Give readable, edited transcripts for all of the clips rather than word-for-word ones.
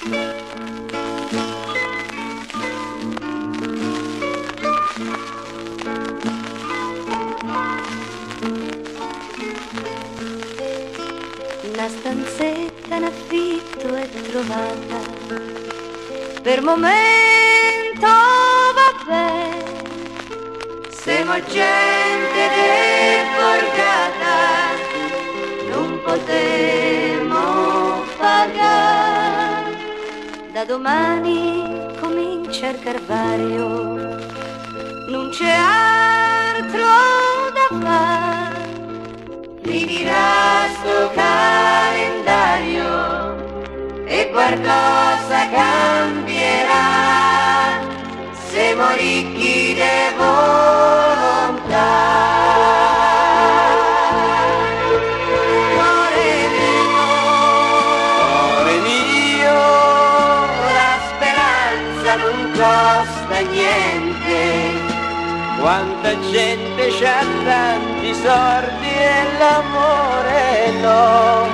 Una stanzetta in affitto è trovata, per momento vabbè, siamo gente deborgata, non potremo pagare. Da domani comincia il Calvario, non c'è altro da fare. Finirà sto calendario e qualcosa cambierà. Siamo ricchi di volontà. Cuore mio, la speranza non costa niente. Quanta gente c'ha tanti sordi e l'amore no.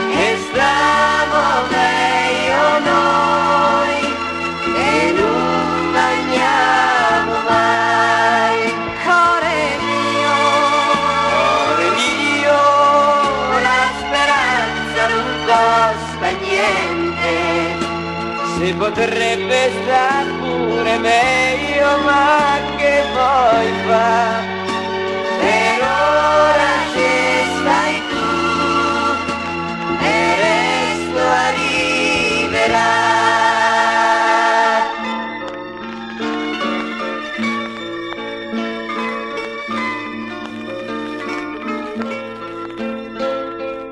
E stiamo meglio noi e non mangiamo mai. Cuore mio, la speranza non costa niente. Si potrebbe star pure meglio, ma che vuoi fa? Per ora ci stai tu e il resto arriverà.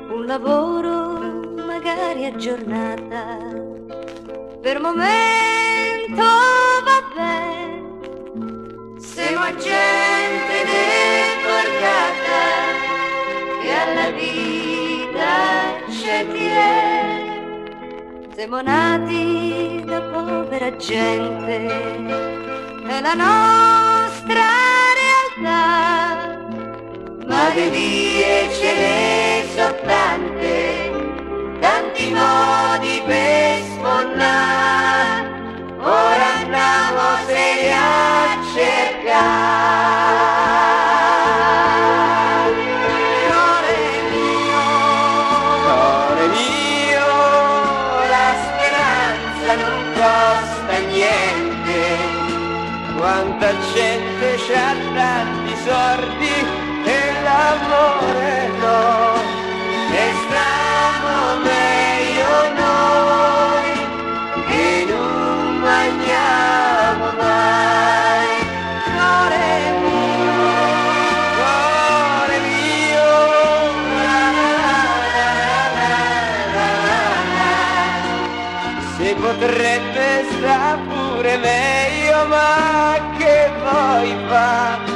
Un lavoro magari a giornata, per momento vabbè, siamo gente deportata che alla vita ci tiene. Siamo nati da povera gente, è la nostra realtà, ma le vie ce ne sono tante, tanti modi per sfondare. Ora andiamo seri a cercare. Cuore mio, la speranza non costa niente. Quanta gente c'ha tanti sordi e l'amore no. E stiamo meglio noi e non mangiamo mai. Cuore mio, la si potrebbe sta pure meglio, ma che vuoi fa?